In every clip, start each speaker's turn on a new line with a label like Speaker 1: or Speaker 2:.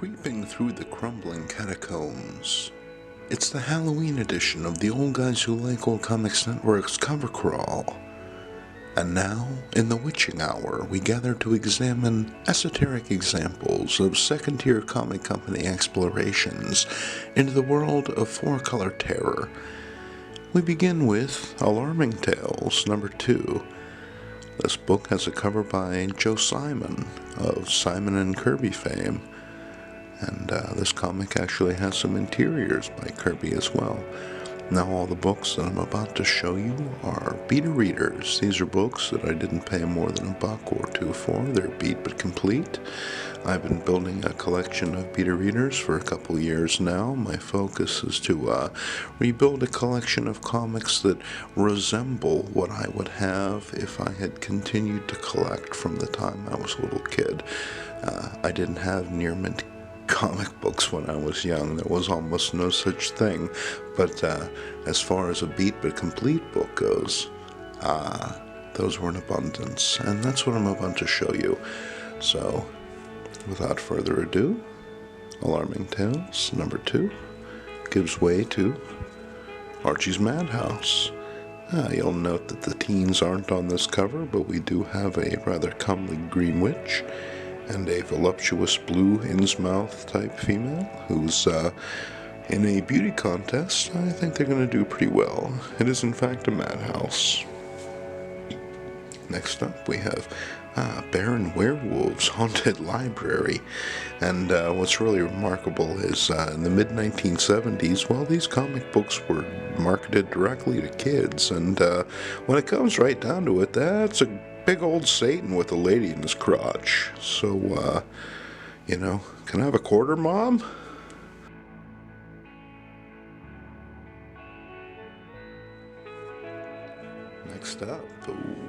Speaker 1: creeping through the crumbling catacombs. It's the Halloween edition of the Old Guys Who Like Old Comics Network's Covercrawl. And now, in the witching hour, we gather to examine esoteric examples of second-tier comic company explorations into the world of four-color terror. We begin with Alarming Tales #2. This book has a cover by Joe Simon of Simon and Kirby fame. And this comic actually has some interiors by Kirby as well. Now all the books that I'm about to show you are beta readers. These are books that I didn't pay more than $1 or $2 for. They're beat but complete. I've been building a collection of beta readers for a couple years now. My focus is to rebuild a collection of comics that resemble what I would have if I had continued to collect from the time I was a little kid. I didn't have near mint comic books when I was young. There was almost no such thing. But as far as a beat but complete book goes, those were in abundance. And that's what I'm about to show you. So, without further ado, Alarming Tales #2 gives way to Archie's Madhouse. You'll note that the teens aren't on this cover, but we do have a rather comely green witch and a voluptuous blue Innsmouth type female who's in a beauty contest. I think they're going to do pretty well. It is in fact a madhouse. Next up we have Baron Werewolf's Haunted Library. And what's really remarkable is in the mid-1970s, well, these comic books were marketed directly to kids, and when it comes right down to it, that's a big old Satan with a lady in his crotch. So, can I have a quarter, Mom? Next up,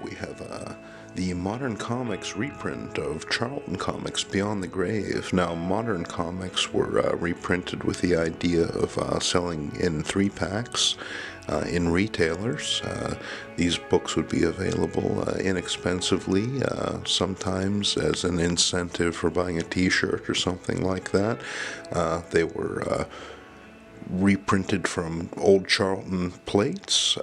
Speaker 1: we have the Modern Comics reprint of Charlton Comics Beyond the Grave. Now, Modern Comics were reprinted with the idea of selling in 3-packs in retailers. These books would be available inexpensively, sometimes as an incentive for buying a t-shirt or something like that. They were reprinted from old Charlton plates.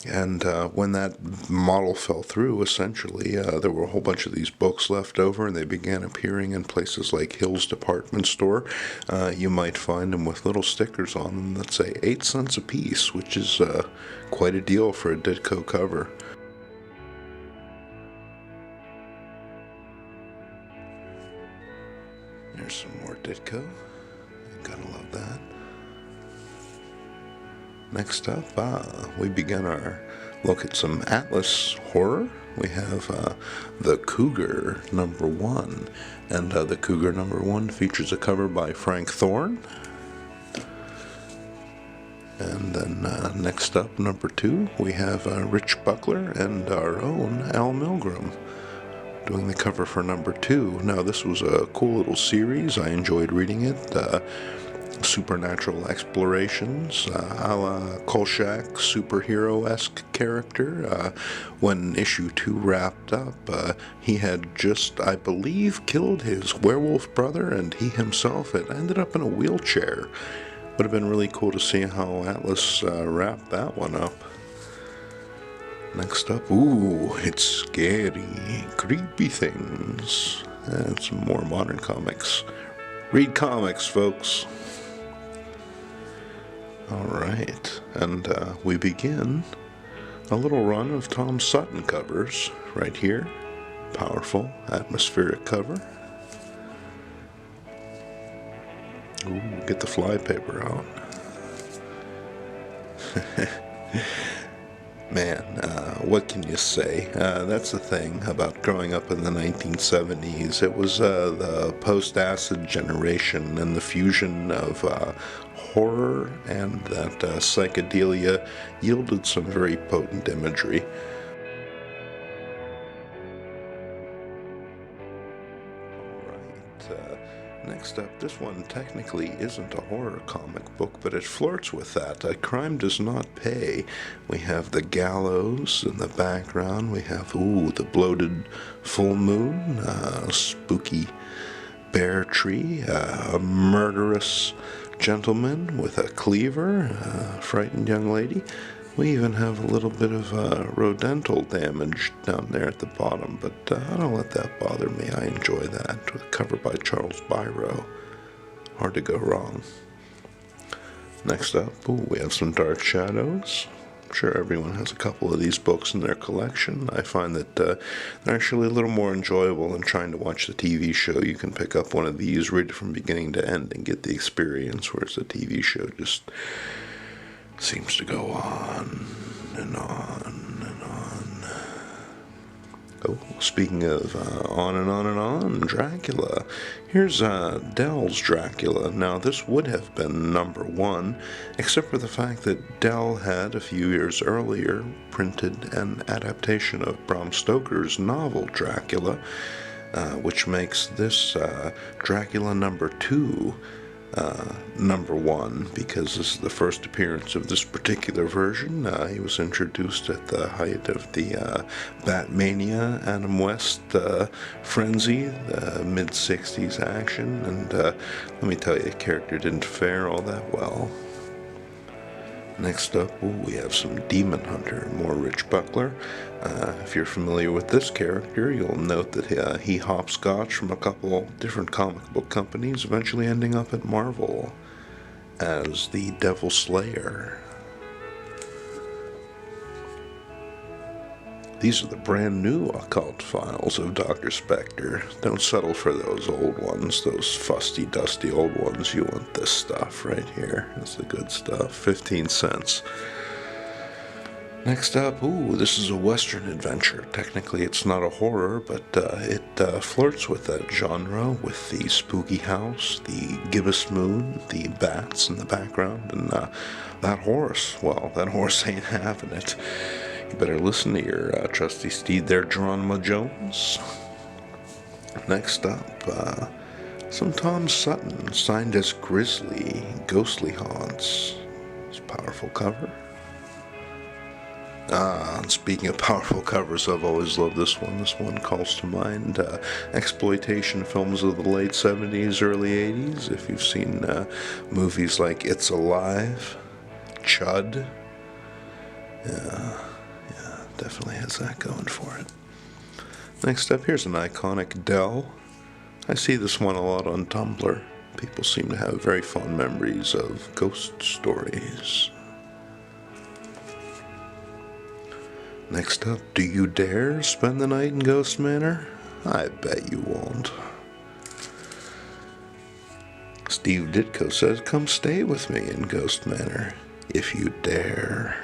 Speaker 1: And when that model fell through, essentially, there were a whole bunch of these books left over, and they began appearing in places like Hill's Department Store. You might find them with little stickers on them that say 8 cents a piece, which is quite a deal for a Ditko cover. There's some more Ditko. Gotta love that. Next up, we begin our look at some Atlas horror. We have The Cougar #1, and The Cougar #1 features a cover by Frank Thorne. And then next up, #2, we have Rich Buckler and our own Al Milgrom doing the cover for #2. Now, this was a cool little series. I enjoyed reading it. Supernatural explorations, a la Kolchak, superhero-esque character. When issue 2 wrapped up, he had just, I believe, killed his werewolf brother, and he himself had ended up in a wheelchair. Would have been really cool to see how Atlas wrapped that one up. Next up, ooh, it's scary, creepy things. And some more Modern Comics. Read comics, folks. Alright, and we begin a little run of Tom Sutton covers right here. Powerful, atmospheric cover. Ooh, get the flypaper out. Man, what can you say? That's the thing about growing up in the 1970s. It was the post-acid generation and the fusion of horror and that psychedelia yielded some very potent imagery. Next up, this one technically isn't a horror comic book, but it flirts with that. Crime Does Not Pay. We have the gallows in the background. We have, the bloated full moon. Spooky bear tree, a murderous gentleman with a cleaver, a frightened young lady. We even have a little bit of rodental damage down there at the bottom, but I don't let that bother me. I enjoy that. Cover by Charles Byro. Hard to go wrong. Next up, we have some Dark Shadows. I'm sure everyone has a couple of these books in their collection. I find that they're actually a little more enjoyable than trying to watch the TV show. You can pick up one of these, read it from beginning to end, and get the experience, whereas the TV show just seems to go on and on and on. Oh, speaking of on and on and on, Dracula. Here's Dell's Dracula. Now, this would have been number one, except for the fact that Dell had, a few years earlier, printed an adaptation of Bram Stoker's novel Dracula, which makes this Dracula number two number one, because this is the first appearance of this particular version. He was introduced at the height of the Batmania Adam West frenzy, the mid-60s action, and let me tell you, the character didn't fare all that well. Next up, we have some Demon Hunter, more Rich Buckler. If you're familiar with this character, you'll note that he hopscotched from a couple different comic book companies, eventually ending up at Marvel as the Devil Slayer. These are the brand new occult files of Dr. Spectre. Don't settle for those old ones, those fusty, dusty old ones. You want this stuff right here. It's the good stuff. 15 cents. Next up, this is a Western adventure. Technically, it's not a horror, but it flirts with that genre, with the spooky house, the gibbous moon, the bats in the background, and that horse. Well, that horse ain't having it. You better listen to your trusty steed there, Geronimo Jones. Next up, some Tom Sutton, signed as Grizzly, Ghostly Haunts. It's a powerful cover. Speaking of powerful covers, I've always loved this one. This one calls to mind exploitation films of the late 70s, early 80s. If you've seen movies like It's Alive, Chud, definitely has that going for it. Next up, here's an iconic Dell. I see this one a lot on Tumblr. People seem to have very fond memories of ghost stories. Next up, do you dare spend the night in Ghost Manor? I bet you won't. Steve Ditko says, come stay with me in Ghost Manor, if you dare.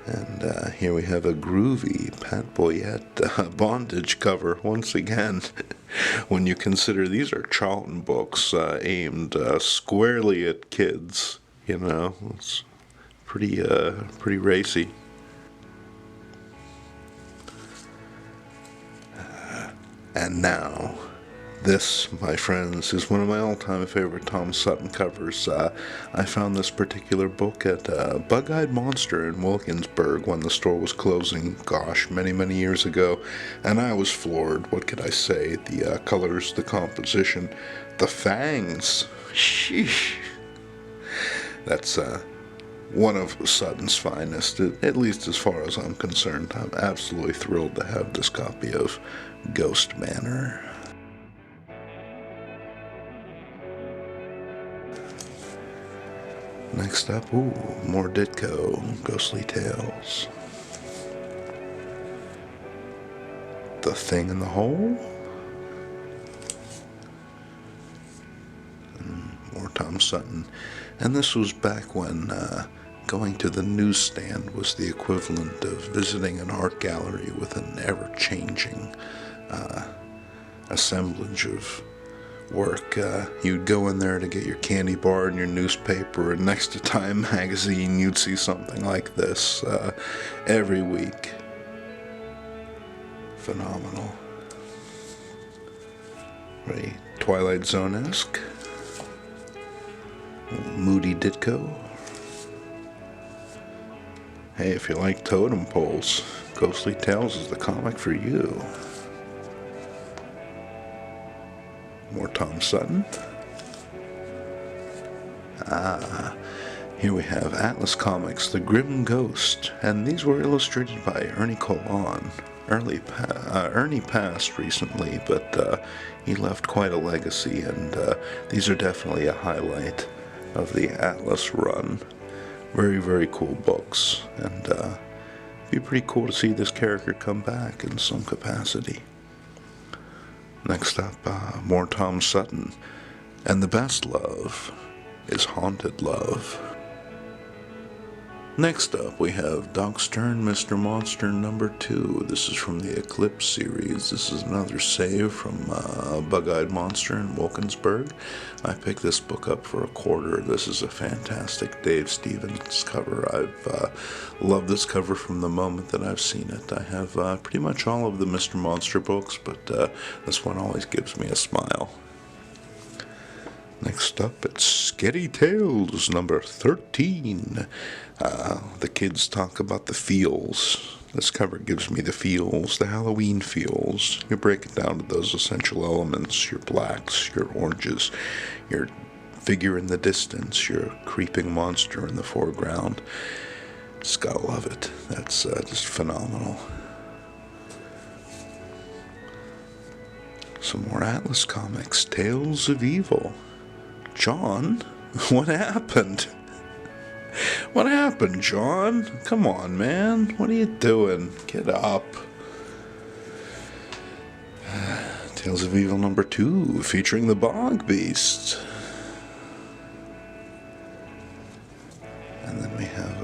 Speaker 1: And here we have a groovy Pat Boyette bondage cover once again. When you consider these are Charlton books aimed squarely at kids, you know, it's pretty racy. And now, this, my friends, is one of my all-time favorite Tom Sutton covers. I found this particular book at Bug-Eyed Monster in Wilkinsburg when the store was closing, gosh, many, many years ago, and I was floored. What could I say? The colors, the composition, the fangs. Sheesh. That's one of Sutton's finest, at least as far as I'm concerned. I'm absolutely thrilled to have this copy of Ghost Manor. Next up, more Ditko, Ghostly Tales. The Thing in the Hole? And more Tom Sutton. And this was back when going to the newsstand was the equivalent of visiting an art gallery with an ever-changing assemblage of work. You'd go in there to get your candy bar and your newspaper, and next to Time magazine you'd see something like this every week. Phenomenal. Very Twilight Zone-esque. Moody Ditko. Hey, if you like totem poles, Ghostly Tales is the comic for you. More Tom Sutton. Here we have Atlas Comics, The Grim Ghost, and these were illustrated by Ernie Colon. Ernie passed recently, but he left quite a legacy, and these are definitely a highlight of the Atlas run. Very, very cool books, and it'd be pretty cool to see this character come back in some capacity. Next up, more Tom Sutton, and the best love is haunted love. Next up, we have Doc Stern, Mr. Monster #2. This is from the Eclipse series. This is another save from Bug-Eyed Monster in Wilkinsburg. I picked this book up for $1. This is a fantastic Dave Stevens cover. I've loved this cover from the moment that I've seen it. I have pretty much all of the Mr. Monster books, but this one always gives me a smile. Next up, it's Scary Tales #13. The kids talk about the feels. This cover gives me the feels, the Halloween feels. You break it down to those essential elements, your blacks, your oranges, your figure in the distance, your creeping monster in the foreground. Just gotta love it. That's just phenomenal. Some more Atlas Comics, Tales of Evil. John, what happened? What happened, John? Come on, man. What are you doing? Get up. Tales of Evil #2, featuring the Bog Beast. And then we have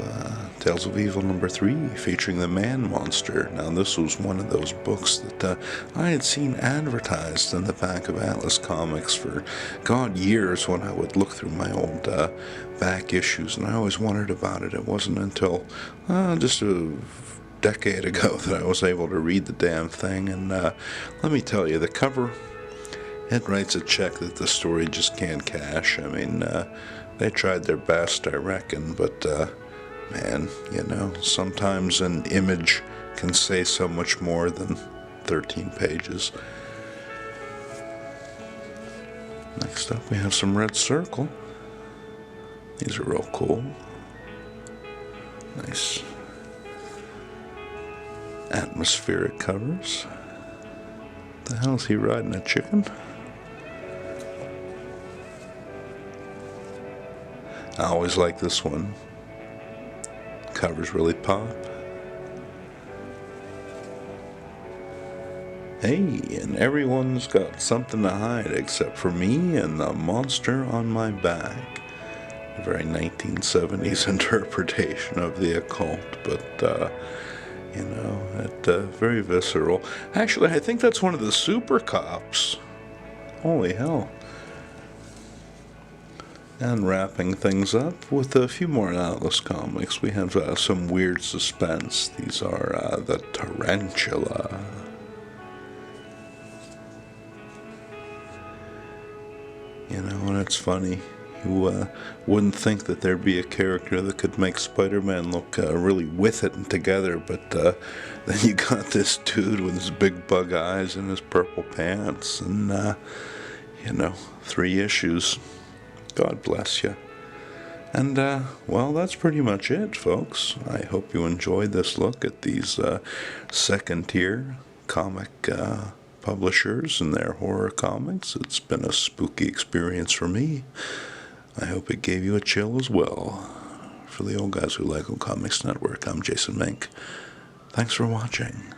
Speaker 1: Tales of Evil #3, featuring the Man Monster. Now, this was one of those books that I had seen advertised in the back of Atlas Comics for, years when I would look through my old back issues, and I always wondered about it. It wasn't until just a decade ago that I was able to read the damn thing, and let me tell you, the cover, it writes a check that the story just can't cash. I mean, they tried their best, I reckon, but man, sometimes an image can say so much more than 13 pages. Next up, we have some Red Circle. These are real cool. Nice atmospheric covers. The hell is he riding, a chicken? I always like this one. Covers really pop. Hey, and everyone's got something to hide except for me and the monster on my back. A very 1970s interpretation of the occult, but very visceral. Actually, I think that's one of the Super Cops. Holy hell. And wrapping things up with a few more Atlas Comics, we have some weird suspense. These are the Tarantula. And it's funny. You wouldn't think that there'd be a character that could make Spider-Man look really with it and together, but then you got this dude with his big bug eyes and his purple pants, and 3 issues. God bless you. And, that's pretty much it, folks. I hope you enjoyed this look at these second-tier comic publishers and their horror comics. It's been a spooky experience for me. I hope it gave you a chill as well. For the Old Guys Who Like Old Comics Network, I'm Jason Mink. Thanks for watching.